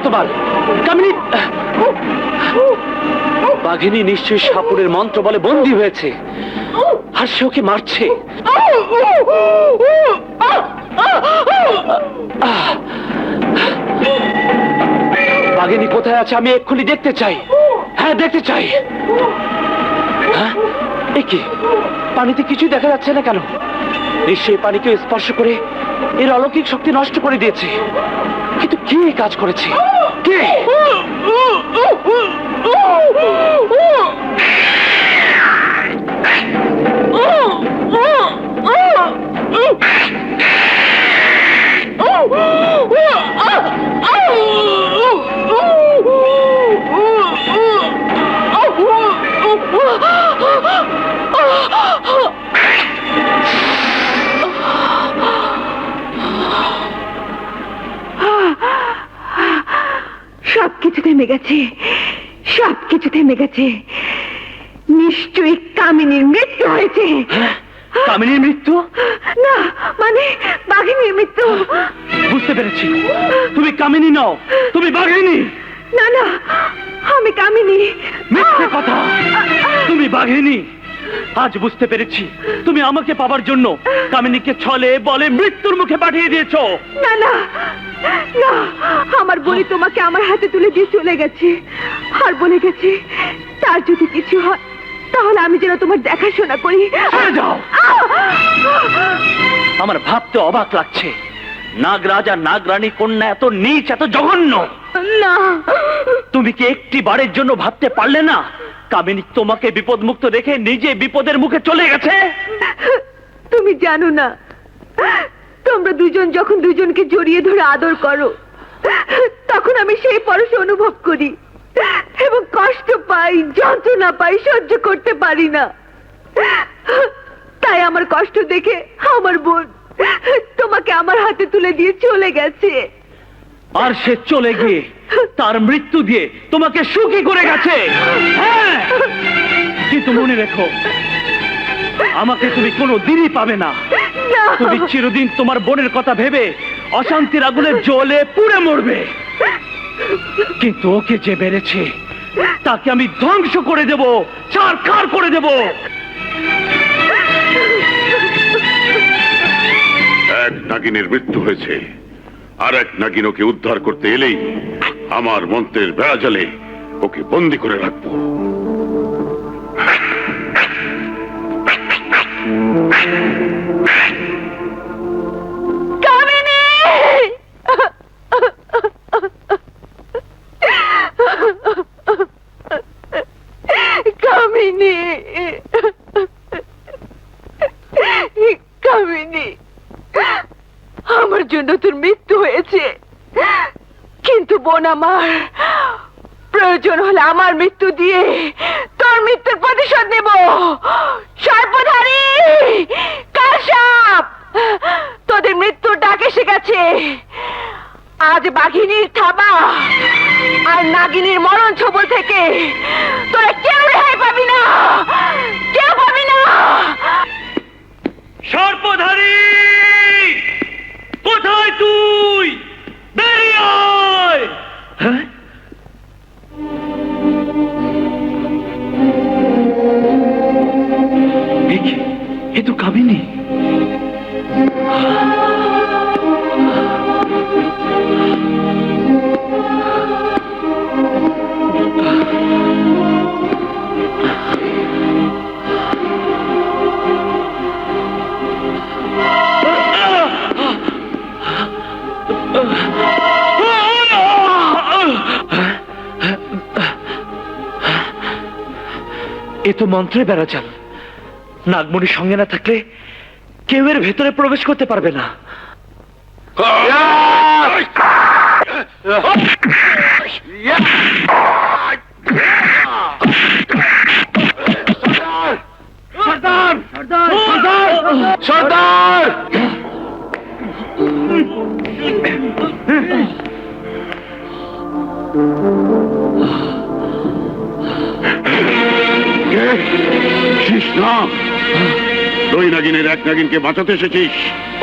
তোমার? কামিনী, বাঘিনী নিশ্চয়ই সাপুরের মন্ত্র বলে বন্দী হয়েছে। আর আর সে ওকে মারছে। বাঘিনী কোথায় আছে আমি এক্ষুনি দেখতে চাই। হ্যাঁ, দেখতে চাই। হ্যাঁ, এ কি, পানিতে কিছুই দেখা যাচ্ছে না কেন? নিশ্চয়ই পানিকে স্পর্শ করে এর অলৌকিক শক্তি নষ্ট করে দিয়েছে। কিন্তু কে এই কাজ করেছে? কে? সবকিছু থেমে গেছে, সবকিছু থেমে গেছে। নিশ্চয়ই কামিনীর মৃত্যু হয়েছে। কামিনীর মৃত্যু? না, মানে বাঘিনীর মৃত্যু। বুঝতে পেরেছি, তুমি কামিনী নও, তুমি বাঘিনী। না না, আমি কামিনী। মিথ্যে কথা, তুমি বাঘিনী। আজ বুঝতে পেরেছি, তুমি আমাকে পাবার জন্য কামিনীকে ছলে বলে মৃত্যুর মুখে পাঠিয়ে দিয়েছো। না না না, আমার বলি তোমাকে আমার হাতে তুলে দিয়ে চলে গেছে, আর বলে গেছে তার যদি কিছু হয় তাহলে আমি যেন তোমার দেখাশোনা করি। সরে যাও। আমার ভাবতে অবাক লাগছে, নাগরাজ আর নাগরানী কন্যা এত নীচ, এত জঘন্য। না, তুমি কি একটি বারের জন্য ভাবতে পারলে না কামিনী তোমাকে বিপদ মুক্ত রেখে নিজে বিপদের মুখে চলে গেছে? তুমি জানো না, তোমরা দুজন যখন দুজনকে জড়িয়ে ধরে আদর করো তখন আমি সেই পরশ অনুভব করি এবং কষ্ট পাই, যন্ত্রণা পাই, সহ্য করতে পারি না। তাই আমার কষ্ট দেখে আমার বোন তোমাকে আমার হাতে তুলে দিয়ে চলে গেছে। আর সে চলে গিয়ে তার মৃত্যু দিয়ে তোমাকে সুখী করে গেছে। হ্যাঁ, কিন্তু মনে রেখো, আমাকে তুমি কোনো দিনই পাবে না। তুমি চিরদিন তোমার বোনের কথা ভেবে অশান্তির আগুনে জ্বলে পুড়ে মরবে। কিন্তু ওকে যে মেরেছে তাকে আমি ধ্বংস করে দেব, ছারখার করে দেব। এক নাগিনের মৃত্যু হয়েছে, আর এক নাগিন ওকে উদ্ধার করতে এলেই আমার মন্ত্রের বেড়াজালে ওকে বন্দি করে রাখবো। কামিনী! কামিনী! কামিনী, আমার জন্য তোর মৃত্যু হয়েছে, কিন্তু বোন আমার, প্রয়োজন হলে আমার মৃত্যু দিয়ে তোর মৃত্যুর প্রতিশোধ নেব। সর্পধারী, কাশ্যপ, তোদের মৃত্যুর ডাক এসে গেছে। আজ বাঘিনীর থাবা আর নাগিনীর মরণ ছবল থেকে তোরা কেউ রেহাই পাবি না, কেউ পাবি না। সর্পধারী, কোথায় তুই? বেরিয়ে আয়। হ্যাঁ, এ তো কামিনী। এ তো মন্ত্রের বেড়াজাল। নাগমণির সঙ্গে না থাকলে কেউ এর ভেতরে প্রবেশ করতে পারবে না। সর্দার! সর্দার! কৃষ্ণ, দুই নাগিনের এক নাগিনকে বাঁচাতে এসেছিস।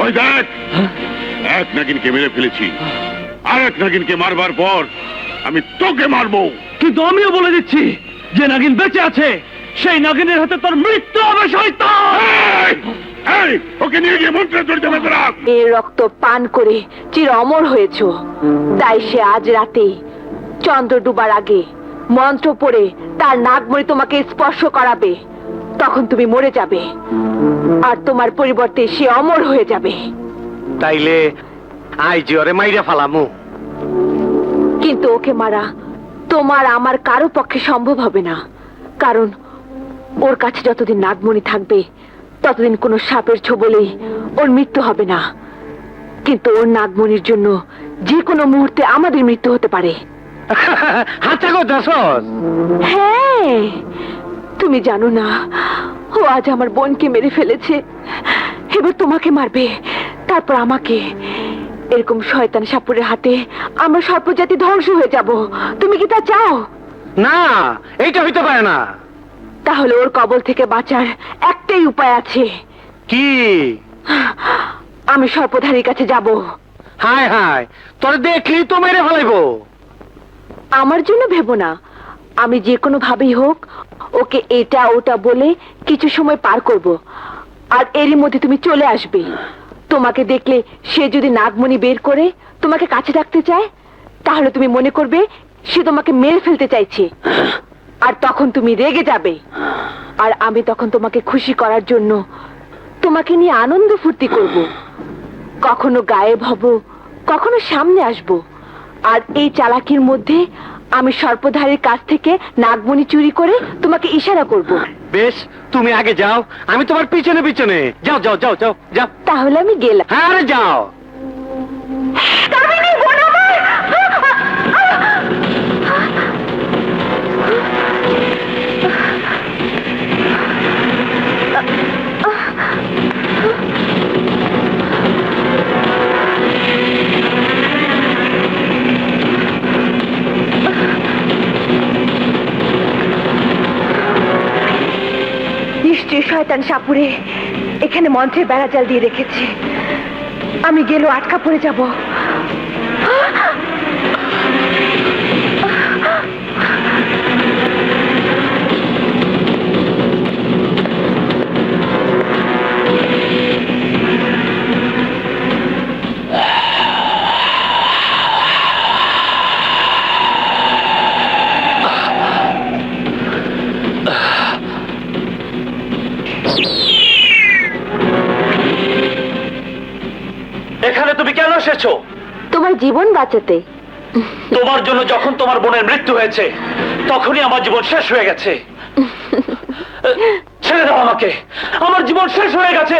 ওই দেখ, এক নাগিনকে মেরে ফেলেছি, আর এক নাগিনকে মারবার পর আমি তোকে মারবো। কিন্তু আমিও বলে দিচ্ছি যে নাগিন বেঁচে আছে। সেই নাগিনের হাতে তোর মৃত্যু হবে শয়তান। ওকে নিয়ে গিয়ে মন্ত্রে জড়িত বেঁধে রাখ। এর রক্ত পান করে চির অমর হয়েছ, তাই সে আজ রাতে চন্দ্র ডুবার আগে মন্ত্র পড়ে তার নাগমণি তোমাকে স্পর্শ করাবে। তখন তুমি মরে যাবে, আর তোমার পরিবর্তে সে অমর হয়ে যাবে। তাইলে আই জিওরে মাইরা ফালামু। কিন্তু ওকে মারা তোমার আমার কারো পক্ষে সম্ভব হবে না, কারণ ওর কাছে যতদিন নাগমণি থাকবে ততদিন কোনো সাপের ছোবলেই ওর মৃত্যু হবে না। কিন্তু ওর নাগমণির জন্য যে কোনো মুহূর্তে আমাদের মৃত্যু হতে পারে। হাতে কথা। হ্যাঁ, তুমি জানো না ও আজ আমার বোনকে মেরে ফেলেছে, এবার তোমাকে মারবে, তারপর আমাকে। এরকম শয়তান সাপুরের হাতে আমরা সর্পজাতি ধ্বংস হয়ে যাব। তুমি কি তা চাও? না, এইটা হইতে পারে না। তাহলে ওর কবল থেকে বাঁচার একটাই উপায় আছে। কি? আমি সর্পধারীর কাছে যাব। হায় হায়, তোর দেখলি তো মেরে ফেলাইবো। আমার জন্য ভেবো না, আমি যে কোনো ভাবেই হোক ওকে এটা ওটা বলে কিছু সময় পার করব, আর এরই মধ্যে তুমি চলে আসবে। তোমাকে দেখলে সে যদি নাগমণি বের করে তোমাকে কাছে রাখতে চায়, তাহলে তুমি মনে করবে সে তোমাকে মেরে ফেলতে চাইছে, আর তখন তুমি রেগে যাবে। আর আমি তখন তোমাকে খুশি করার জন্য তোমাকে নিয়ে আনন্দ ফুর্তি করব। কখনো গায়েব হব, কখনো সামনে আসব, আর এই চালাকির মধ্যে আমি সর্পধারীর কাছ থেকে নাগমণি চুরি করে তোমাকে ইশারা করব। বেশ, তুমি আগে যাও, আমি তোমার পিছনে পিছনে। যাও যাও যাও যাও যাও। তাহলে আমি গেলাম। হ্যাঁ, আরে যাও। কামিনী, বোন আমার! নিশ্চয়ই শয়তান সাপুরে এখানে মন্ত্রে বেড়াজাল দিয়ে রেখেছে। আমি গেলেও আটকা পড়ে যাব। এখানে তুমি কেন এসেছো? তোমার জীবন বাঁচাতে। তোমার জন্য যখন তোমার বোনের মৃত্যু হয়েছে তখনই আমার জীবন শেষ হয়ে গেছে। ছেড়ে দাও আমাকে, আমার জীবন শেষ হয়ে গেছে।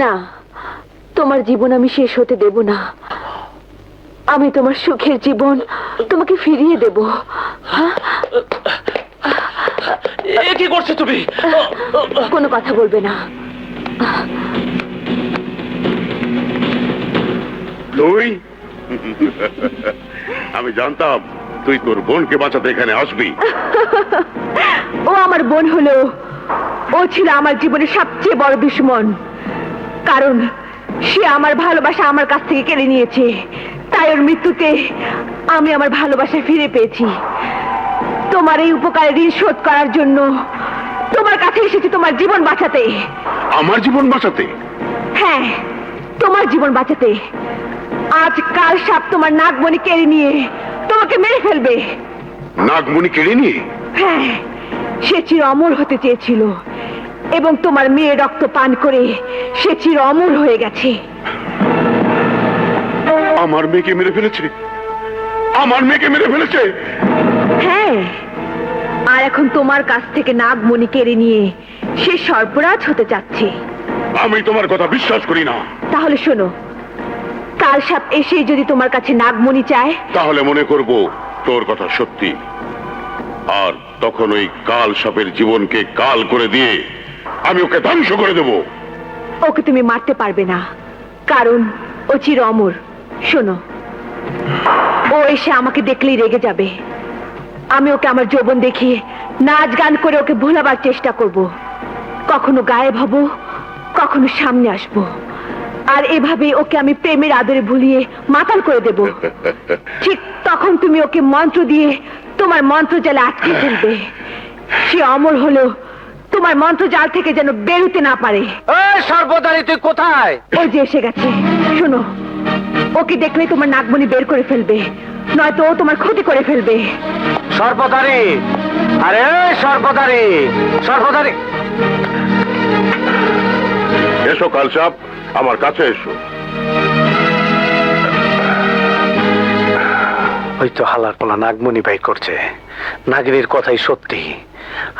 না, তোমার জীবন আমি শেষ হতে দেব না। আমি তোমার সুখের জীবন তোমাকে ফিরিয়ে দেব। এ কি করছো তুমি? কোনো কথা বলবে না। তুই? আমি জানতাম তুই তোর বোনকে বাঁচাতে এখানে আসবি। ও আমার বোন হলো, ও ছিল আমার জীবনের সবচেয়ে বড় দুশমন, কারণ সে আমার ভালোবাসা আমার কাছ থেকে কেড়ে নিয়েছে। তাই ওর মৃত্যুতে আমি আমার ভালোবাসা ফিরে পেয়েছি। তোমার এই উপকারের ঋণ শোধ করার জন্য তোমার কাছে এসেছি, তোমার জীবন বাঁচাতে। আমার জীবন বাঁচাতে? হ্যাঁ, তোমার জীবন বাঁচাতে। আজ কাল সাপ তোমার নাগমণি কেড়ে নিয়ে তোমাকে মেরে ফেলবে। নাগমণি কেড়ে নিয়ে? হ্যাঁ, সে চির অমর হতে চেয়েছিল, এবং তোমার মেয়ের রক্ত পান করে সে চির অমর হয়ে গেছে। আমার মেয়েকে মেরে ফেলেছে? আমার মেয়েকে মেরে ফেলেছে? হ্যাঁ, আর এখন তোমার কাছ থেকে নাগমণি কেড়ে নিয়ে সে সর্পরাজ হতে চাচ্ছে। আমি তোমার কথা বিশ্বাস করি না। তাহলে শোনো, কাল সাপ এসে যদি তোমার কাছে নাগমণি চায়, তাহলে মনে করব তোর কথা সত্যি, আর তখন ওই কাল সাপের জীবনকে কাল করে দিয়ে আমি ওকে ধ্বংস করে দেব। ওকে তুমি মারতে পারবে না, কারণ ও চির অমর। শোনো, ও এসে আমাকে দেখলেই রেগে যাবে। আমি ওকে আমার যৌবন দেখিয়ে নাচ গান করে ওকে ভোলাবার চেষ্টা করব। কখনো গায়েব হব, কখনো সামনে আসব, আর এভাবে ওকে আমি প্রেমের আদরে ভুলিয়ে মাতাল করে দেব। ঠিক তখন তুমি ওকে মন্ত্র দিয়ে তোমার মন্ত্র জালে আটকে ফেলবে। সে অমর হলো তোমার মন্ত্রজাল থেকে যেন বেরোতে না পারে। এই সর্বদারি তুই কোথায়? ওই যে এসে গেছে। শোনো, ওকে দেখলেই তোমার নাগমণি বের করে ফেলবে, নয়তো ও তোমার ক্ষতি করে ফেলবে। সর্বদারি, আরে এই সর্বদারি, সর্বদারি। এসো কালসাপ, আমার কাছে এসো। ওই তো হালার পোলা নাগমণি বাই করছে। নাগিনীর কথাই সত্যি।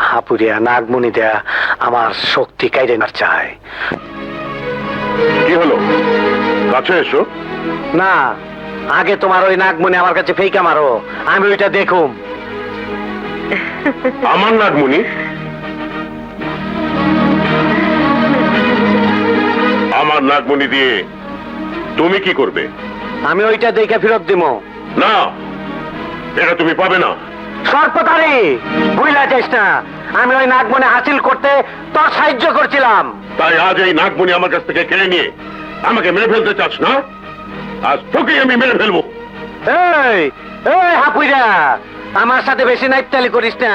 হাপুরিয়া নাগমণি দেয়া আমার শক্তি কাইরে না চায়। কি হলো? কাছে এসো। না, আগে তোমার ওই নাগমণি আমার কাছে ফেইকা মারো, আমি ওইটা দেখুম। আমার নাগমণি? আমার নাগমণি দিয়ে তুমি কি করবে? আমি ওইটা দেখে ফেরত দিব। না, এটা তুমি পাবে না। সর্বদারি, ভুইলা যাইস না, আমি ওই নাগমণি হাসিল করতে তোর সাহায্য করছিলাম। তাই আজ এই নাগমণি আমার কাছ থেকে কেড়ে নিয়ে আমাকে মেরে ফেলতে চাস না? আজ তোকেই আমি মেরে ফেলবো। এই এই হাপুইরা, আমার সাথে বেশি নাইতালি করিস না।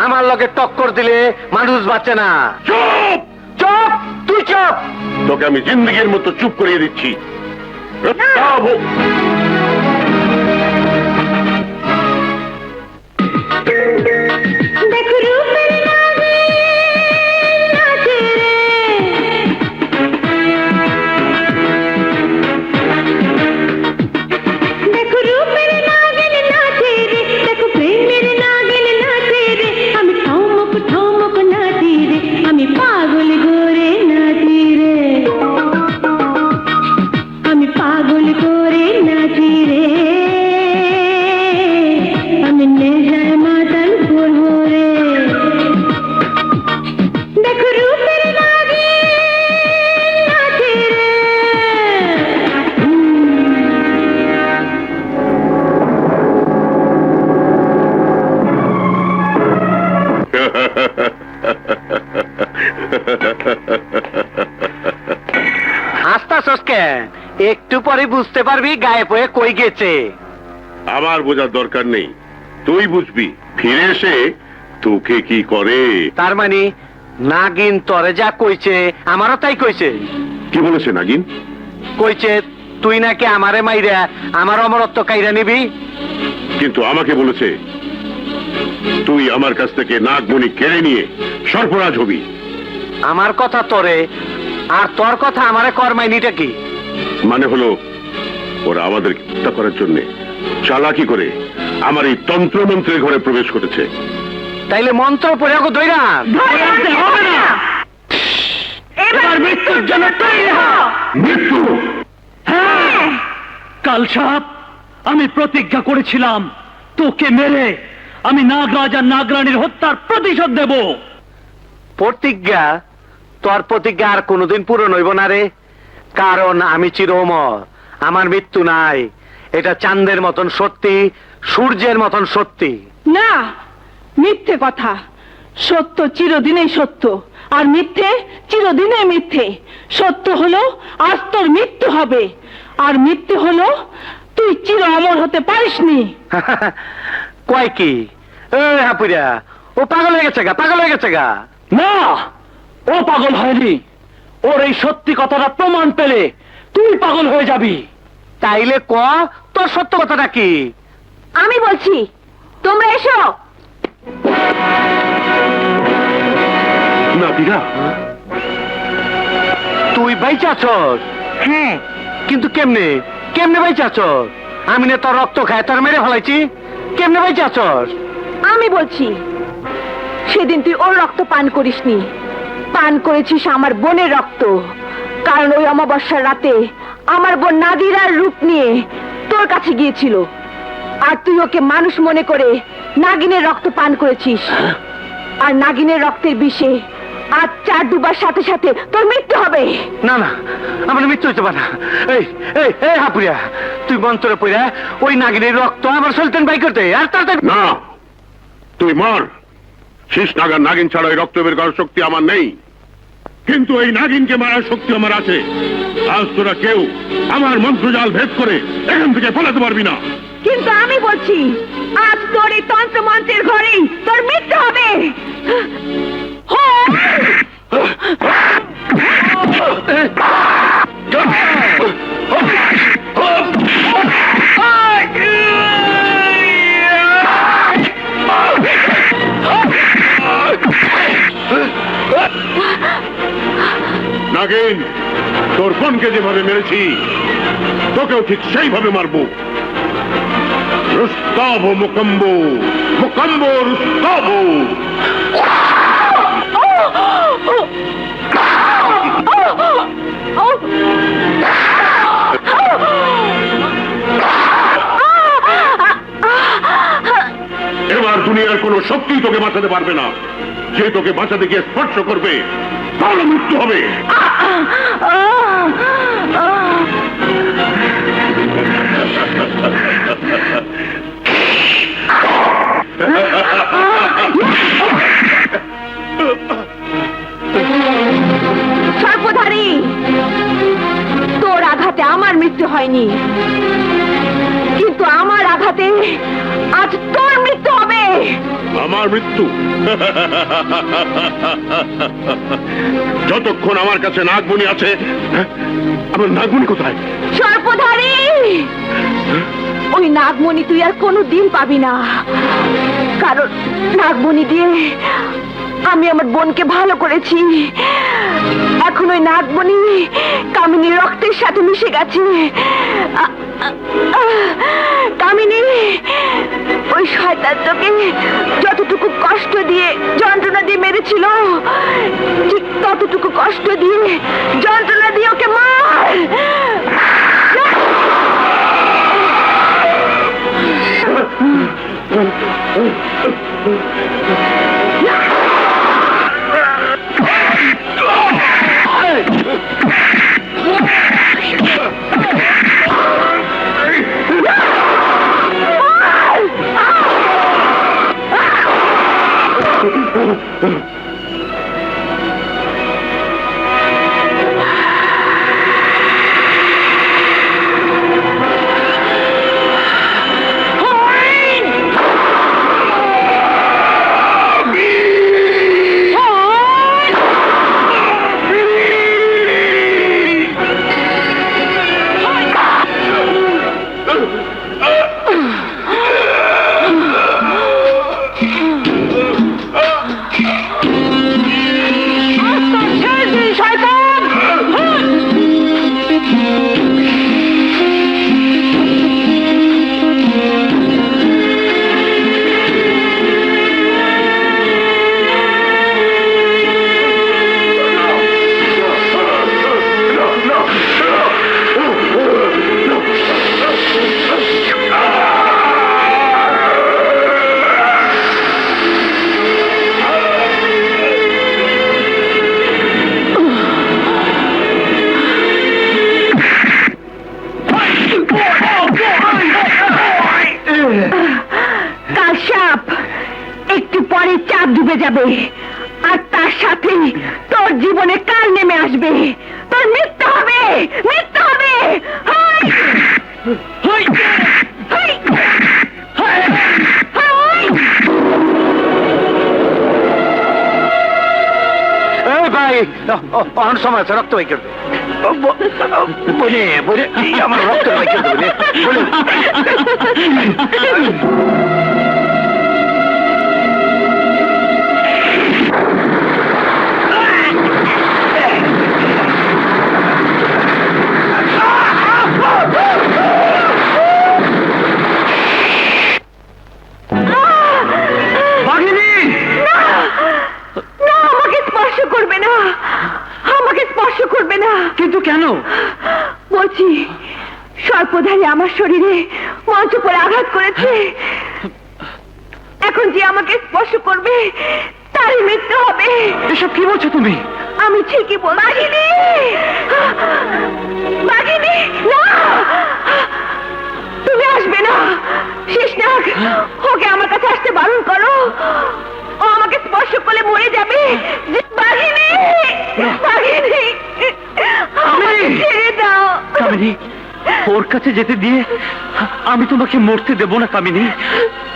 আমার লগে টক্কর দিলে মানুষ বাঁচে না। চুপ! চুপ, তুই চুপ। তোকে আমি জিন্দগির মতো চুপ করিয়ে দিচ্ছি। দেখো রূপের নাগিন নাচে রে। দেখো রূপের নাগিন নাচে রে, দেখো প্রেমের নাগিন নাচে রে। আমি ঠমক ঠমক নাচি রে, আমি পাগল করে নাচি রে। আমি পাগল করে নাচি রে, আমি নেশায় মাতাল করবো রে। দেখো রূপের নাগিন নাচে রে। হাসতা সসকে, একটু পরে বুঝতে পারবি গায়েব হয়ে কই গেছে। আমার বোঝার দরকার নেই, তুই বুঝবি। ফিরে এসে তোকে কি করে। তার মানে নাগিন তরে যা কইছে আমারও তাই কইছে। কি বলেছে নাগিন? কইছে তুই নাকি আমারে মাইরা আমার অমরত্ব কাইরা নিবি। কিন্তু আমাকে বলেছে তুই আমার কাছ থেকে নাগমণি কেড়ে নিয়ে সর্পরাজ হবি। আমার কথা তোরে আর তোর কথা আমারে কর্মাইনিটা কি? মানে হলো ওরা আমাদের হত্যা করার জন্য চালাকি করে আমার এই তন্ত্রমন্ত্রের ঘরে প্রবেশ করেছে। তাইলে মন্ত্র পড়ে ওকে ধইরা ধরে আনতে হবে না। এবার মৃত্যুর জন্য তৈরি হও। মৃত্যু? হ্যাঁ, কালসাপ, আমি প্রতিজ্ঞা করেছিলাম তোকে মেরে আমি নাগরাজ আর নাগরানীর হত্যার প্রতিশোধ দেব। প্রতিজ্ঞা? তোর প্রতিজ্ঞা আর কোনোদিন পূরণ হইব না রে, কারণ আমি চির অমর। আমার মৃত্যু নাই। এটা চাঁদের মতন সত্যি, সূর্যের মতন সত্যি। না, মিথ্যে কথা। সত্য চিরদিনেই সত্য, আর মিথ্যে চিরদিনে মিথ্যে। সত্য হলো আজ তোর মৃত্যু হবে, আর মিথ্যে হলো তুই চির অমর হতে পারিসনি। কয় কি? এই হাপুরিয়া, ও পাগল হয়ে গেছে গা, পাগল হয়ে গেছে গা। না, ও পাগল হয়নি। ওর এই সত্যি কথাটা প্রমাণ পেলে তুই পাগল হয়ে যাবি। তাইলে ক, তোর সত্য কথাটা কি? আমি বলছি, তোমরা এসো। না দিঘা, তুই বাইচাছস? হ্যাঁ, কিন্তু কেমনে কেমনে বাইচাছস? আমি না তোর রক্ত খায় তোর মেরে ফেলাইছি, কেমনে বাইচাছস? আমি বলছি, সেদিন তুই ওর রক্ত পান করিসনি, পান করেছিস আমার বোনের রক্ত। কারণ ওই অমাবস্যার রাতে আমার বোন নাদিরার রূপ নিয়ে তোর কাছে গিয়েছিল, আর তুই ওকে মানুষ মনে করে নাগিনের রক্ত পান করেছিস। আর নাগিনের রক্তের বিষে আজ চার ডুবার সাথে সাথে তোর মৃত্যু হবে। না না, আমার মৃত্যু হইতে পারে না। এই এই এই হাপুরিয়া, তুই মন্ত্রে পড়া ওই নাগিনের রক্ত আমার সুলতান বাই করতে, আর তাড়াতাড়ি। না, তুই মর। শেষ নাগার নাগিন ছাড়া এই রক্ত বের করার শক্তি আমার নেই, কিন্তু এই নাগিনকে মারার শক্তি আমার আছে। আজ তোরা কেউ আমার মন্ত্রজাল ভেদ করে এখান থেকে পালাতে পারবি না। কিন্তু আমি বলছি আজ তোর এই তন্ত্র মন্ত্রের ঘরেই তোর মৃত্যু হবে। নাগিন, তোর বোনকে যেভাবে মেরেছি তোকেও ঠিক সেইভাবে মারবো। রুস্তাবো মুকম্বো, মুকম্বো রুস্তাবো। এবার দুনিয়ার কোনো শক্তি তোকে বাঁচাতে পারবে না। যে তোকে বাঁচাতে গিয়ে স্পর্শ করবে তাহলে মৃত্যু হবে। সর্পধারী, তোর আঘাতে আমার মৃত্যু হয়নি, কিন্তু আমার আঘাতে আজ তোর মৃত্যু হবে। আমার মৃত্যু? যতক্ষণ আমার কাছে নাগমণি আছে। আমার নাগমণি কোথায়? সর্পধারী, ওই নাগমণি তুই আর কোনো দিন পাবি না, কারণ নাগমণি দিয়ে আমি আমার বোনকে ভালো করেছি। এখন ওই নাগমণি কামিনীর রক্তের সাথে মিশে গেছে। কামিনী, ওই শয়তান তোকে যতটুকু কষ্ট দিয়ে যন্ত্রণা দিয়ে মেরেছিল, ঠিক ততটুকু কষ্ট দিয়ে যন্ত্রণা দিয়ে ওকে মার। যাবে, আর তার সাথে তোর জীবনে কাল নেমে আসবে। তোর মৃত্যু হবে, মৃত্যু হবে। ভাই অনেক সময় আছে, রক্ত বাই করবে বলে বলে আমার রক্ত বাই করবে বলে। কিন্তু কেন বলছি, সর্পধারী আমার শরীরে মঞ্চ করে আঘাত করেছে। এখন যে আমাকে স্পর্শ করবে তারই মৃত্যু হবে। এসব কি বলছো তুমি? আমি ঠিকই বল। বাঘিনী, বাঘিনী, না, তুমি আসবে না। শেষনাগ, ওকে আমার কাছে আসতে বারণ করো। ও আমাকে স্পর্শ করলে মরে যাবে। বাঘিনী, বাঘিনী, আমাকে ছেড়ে দাও। কামিনী, ওর কাছে যেতে দিয়ে আমি তোমাকে মরতে দেব না কামিনী।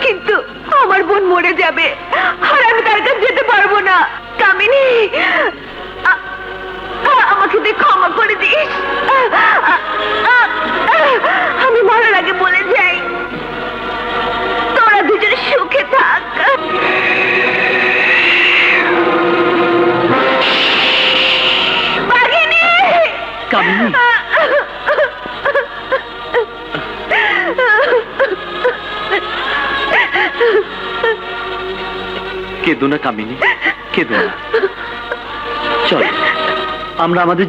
কিন্তু আমার বোন মরে যাবে আর আমি তার কাছে যেতে পারবো না। কামিনী, আমাকে তুই ক্ষমা করে দিস। আমি মরার আগে বলে যাই, তোরা দুজনে সুখে থাক। বাঘিনী! কামিনী, কেঁদো না কামিনী, কেঁদো না। চল আমরা আমাদের